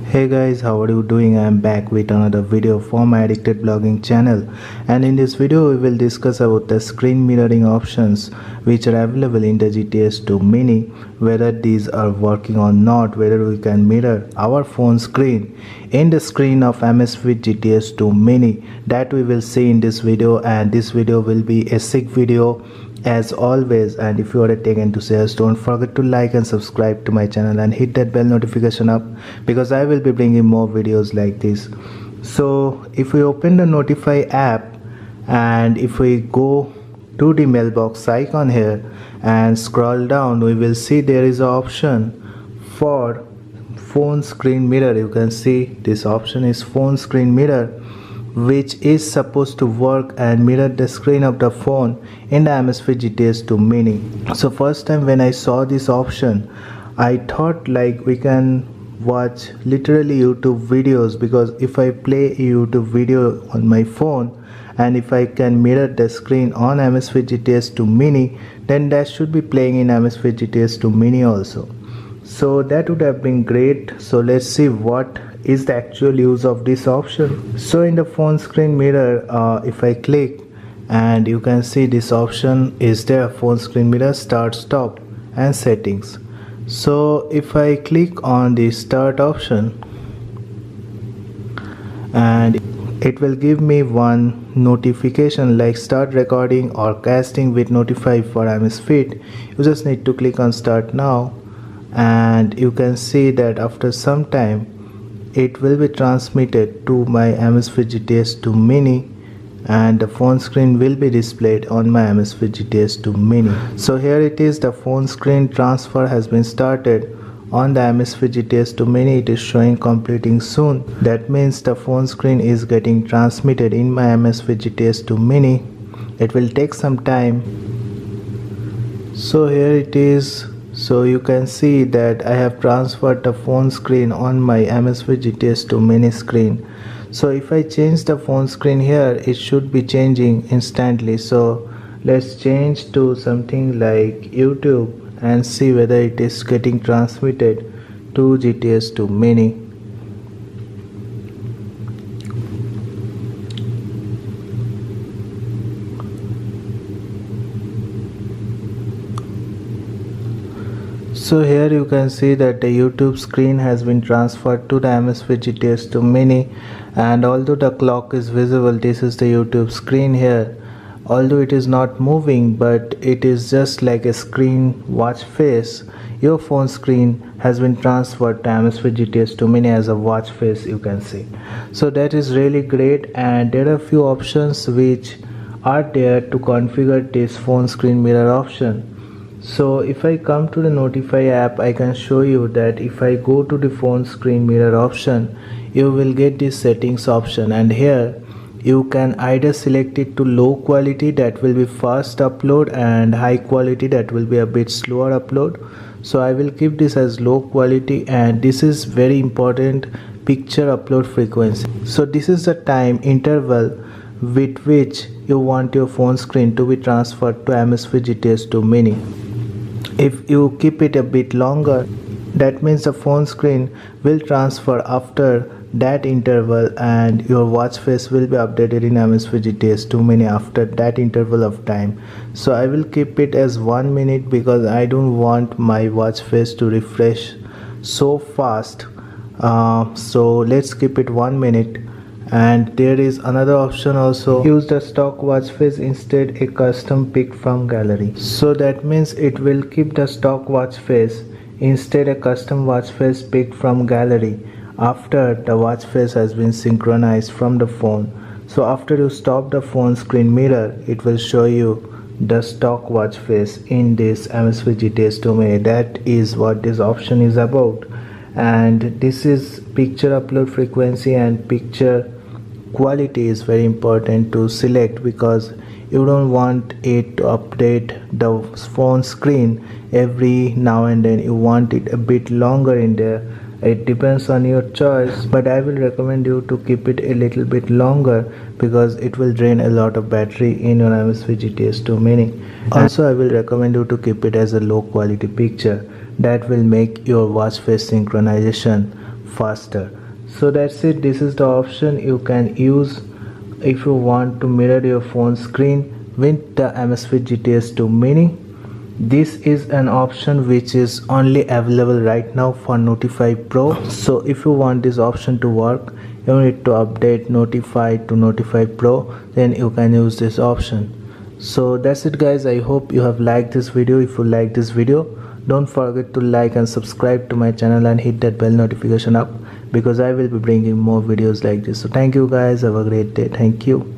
Hey guys, how are you doing? I am back with another video for my addicted blogging channel, and in this video we will discuss about the screen mirroring options which are available in the GTS 2 Mini, whether these are working or not, whether we can mirror our phone screen in the screen of MS Fit GTS 2 Mini. That we will see in this video, and this video will be a sick video as always. And if you are a tech enthusiast, don't forget to like and subscribe to my channel and hit that bell notification up, because I will be bringing more videos like this. So if we open the Notify app and if we go to the mailbox icon here and scroll down, we will see there is an option for phone screen mirror. You can see this option is phone screen mirror, which is supposed to work and mirror the screen of the phone in the MS Fit GTS 2 Mini. So first time when I saw this option, I thought like we can watch literally YouTube videos, because if I play a YouTube video on my phone and if I can mirror the screen on MS Fit GTS 2 Mini, then that should be playing in MS Fit GTS 2 Mini also. So that would have been great. So let's see what is the actual use of this option. So in the phone screen mirror, if I click, and you can see this option is there, phone screen mirror, start, stop and settings. So if I click on the start option, and it will give me one notification like start recording or casting with Notify for MS Fit. You just need to click on start now, and you can see that after some time it will be transmitted to my MS Fit GTS 2 Mini, and the phone screen will be displayed on my MS Fit GTS 2 Mini. So here it is, the phone screen transfer has been started on the MS Fit GTS 2 Mini. It is showing completing soon. That means the phone screen is getting transmitted in my MS Fit GTS 2 Mini. It will take some time. So here it is. So you can see that I have transferred the phone screen on my MS Fit GTS 2 Mini screen. So if I change the phone screen here, it should be changing instantly. So let's change to something like YouTube and see whether it is getting transmitted to GTS 2 Mini. So here you can see that the YouTube screen has been transferred to the MS Fit GTS 2 Mini, and although the clock is visible, this is the YouTube screen here. Although it is not moving, but it is just like a screen watch face. Your phone screen has been transferred to MS Fit GTS 2 Mini as a watch face, you can see. So that is really great, and there are few options which are there to configure this phone screen mirror option. So if I come to the Notify app, I can show you that if I go to the phone screen mirror option, you will get this settings option, and here you can either select it to low quality, that will be fast upload, and high quality, that will be a bit slower upload. So I will keep this as low quality, and this is very important, picture upload frequency. So this is the time interval with which you want your phone screen to be transferred to MS Fit GTS 2 Mini. If you keep it a bit longer, that means the phone screen will transfer after that interval, and your watch face will be updated in MS Fit GTS 2 Mini after that interval of time. So I will keep it as 1 minute, because I don't want my watch face to refresh so fast. So let's keep it 1 minute. And there is another option also, use the stock watch face instead a custom pick from gallery. So that means it will keep the stock watch face instead a custom watch face picked from gallery after the watch face has been synchronized from the phone. So after you stop the phone screen mirror, it will show you the stock watch face in this MS Fit GTS 2 Mini. That is what this option is about. And this is picture upload frequency and picture quality is very important to select, because you don't want it to update the phone screen every now and then. You want it a bit longer in there. It depends on your choice, but I will recommend you to keep it a little bit longer, because it will drain a lot of battery in your MS Fit GTS 2 Mini. Also I will recommend you to keep it as a low quality picture. That will make your watch face synchronization faster. So that's it. This is the option you can use if you want to mirror your phone screen with the Amazfit GTS 2 Mini. This is an option which is only available right now for Notify Pro. So if you want this option to work, you need to update Notify to Notify Pro, then you can use this option. So that's it guys. I hope you have liked this video. If you like this video, don't forget to like and subscribe to my channel and hit that bell notification up, because I will be bringing more videos like this. So thank you guys. Have a great day. Thank you.